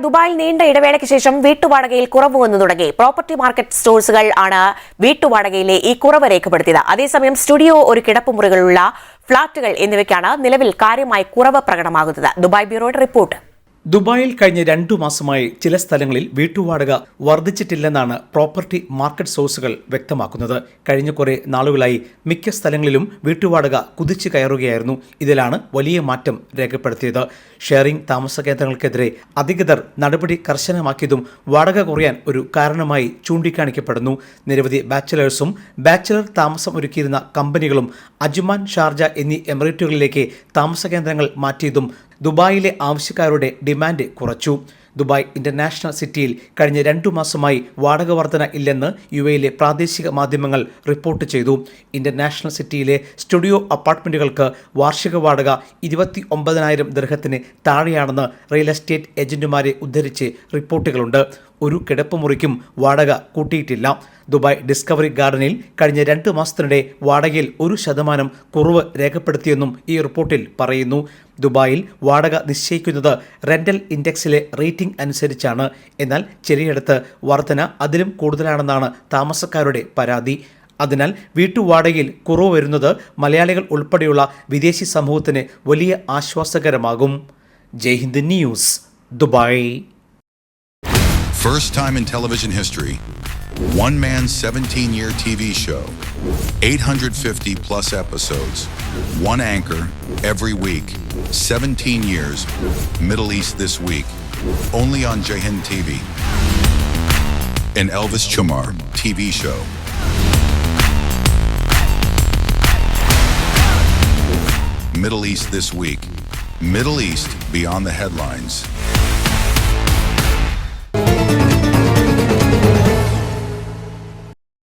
ദുബായിൽ നീണ്ട ഇടവേളയ്ക്ക് ശേഷം വീട്ടുവാടകയിൽ കുറവ് വന്നു തുടങ്ങി. പ്രോപ്പർട്ടി മാർക്കറ്റ് സ്റ്റോഴ്സുകൾ ആണ് വീട്ടുവാടകയിലെ ഈ കുറവ് രേഖപ്പെടുത്തിയത്. അതേസമയം സ്റ്റുഡിയോ, ഒരു കിടപ്പുമുറികളുള്ള ഫ്ളാറ്റുകൾ എന്നിവയ്ക്കാണ് നിലവിൽ കാര്യമായി കുറവ് പ്രകടമാകുന്നത്. ദുബായ് ബ്യൂറോയുടെ റിപ്പോർട്ട്. ദുബായിൽ കഴിഞ്ഞ 2 മാസമായി ചില സ്ഥലങ്ങളിൽ വീട്ടുവാടക വർദ്ധിച്ചിട്ടില്ലെന്നാണ് പ്രോപ്പർട്ടി മാർക്കറ്റ് സോഴ്സുകൾ വ്യക്തമാക്കുന്നത്. കഴിഞ്ഞ കുറെ നാളുകളായി മിക്ക സ്ഥലങ്ങളിലും വീട്ടുവാടക കുതിച്ചു കയറുകയായിരുന്നു. ഇതിലാണ് വലിയ മാറ്റം രേഖപ്പെടുത്തിയത്. ഷെയറിംഗ് താമസ കേന്ദ്രങ്ങൾക്കെതിരെ അധികൃതർ നടപടി കർശനമാക്കിയതും വാടക കുറയാൻ ഒരു കാരണമായി ചൂണ്ടിക്കാണിക്കപ്പെടുന്നു. നിരവധി ബാച്ചലേഴ്സും ബാച്ചലർ താമസം ഒരുക്കിയിരുന്ന കമ്പനികളും അജ്മാൻ, ഷാർജ എന്നീ എമിറേറ്റുകളിലേക്ക് താമസ കേന്ദ്രങ്ങൾ മാറ്റിയതും ദുബായിലെ ആവശ്യക്കാരുടെ ഡിമാൻഡ് കുറച്ചു. ദുബായ് ഇന്റർനാഷണൽ സിറ്റിയിൽ കഴിഞ്ഞ 2 മാസമായി വാടക വർധന ഇല്ലെന്ന് യുഎയിലെ പ്രാദേശിക മാധ്യമങ്ങൾ റിപ്പോർട്ട് ചെയ്തു. ഇന്റർനാഷണൽ സിറ്റിയിലെ സ്റ്റുഡിയോ അപ്പാർട്ട്മെന്റുകൾക്ക് വാർഷിക വാടക 29,000 ദിർഹത്തിന് താഴെയാണെന്ന് റിയൽ എസ്റ്റേറ്റ് ഏജന്റുമാരെ ഉദ്ധരിച്ച് റിപ്പോർട്ടുകളുണ്ട്. ഒരു കിടപ്പുമുറിക്കും വാടക കൂട്ടിയിട്ടില്ല. ദുബായ് ഡിസ്കവറി ഗാർഡനിൽ കഴിഞ്ഞ 2 മാസത്തിനിടെ വാടകയിൽ 1% കുറവ് രേഖപ്പെടുത്തിയെന്നും ഈ റിപ്പോർട്ടിൽ പറയുന്നു. ദുബായിൽ വാടക നിശ്ചയിക്കുന്നത് റെന്റൽ ഇൻഡെക്സിലെ റേറ്റിംഗ് അനുസരിച്ചാണ്. എന്നാൽ ചിലയിടത്ത് വർധന അതിലും കൂടുതലാണെന്നാണ് താമസക്കാരുടെ പരാതി. അതിനാൽ വീട്ടുവാടകയിൽ കുറവ് വരുന്നത് മലയാളികൾ ഉൾപ്പെടെയുള്ള വിദേശി സമൂഹത്തിന് വലിയ ആശ്വാസകരമാകും. Jaihind news, Dubai. First time in television history, one man's 17-year TV show, 850 plus episodes, one anchor every week, 17 years, Middle East This Week, only on Jayhind TV. An Elvis Chamar TV show. Middle East This Week, Middle East beyond the headlines.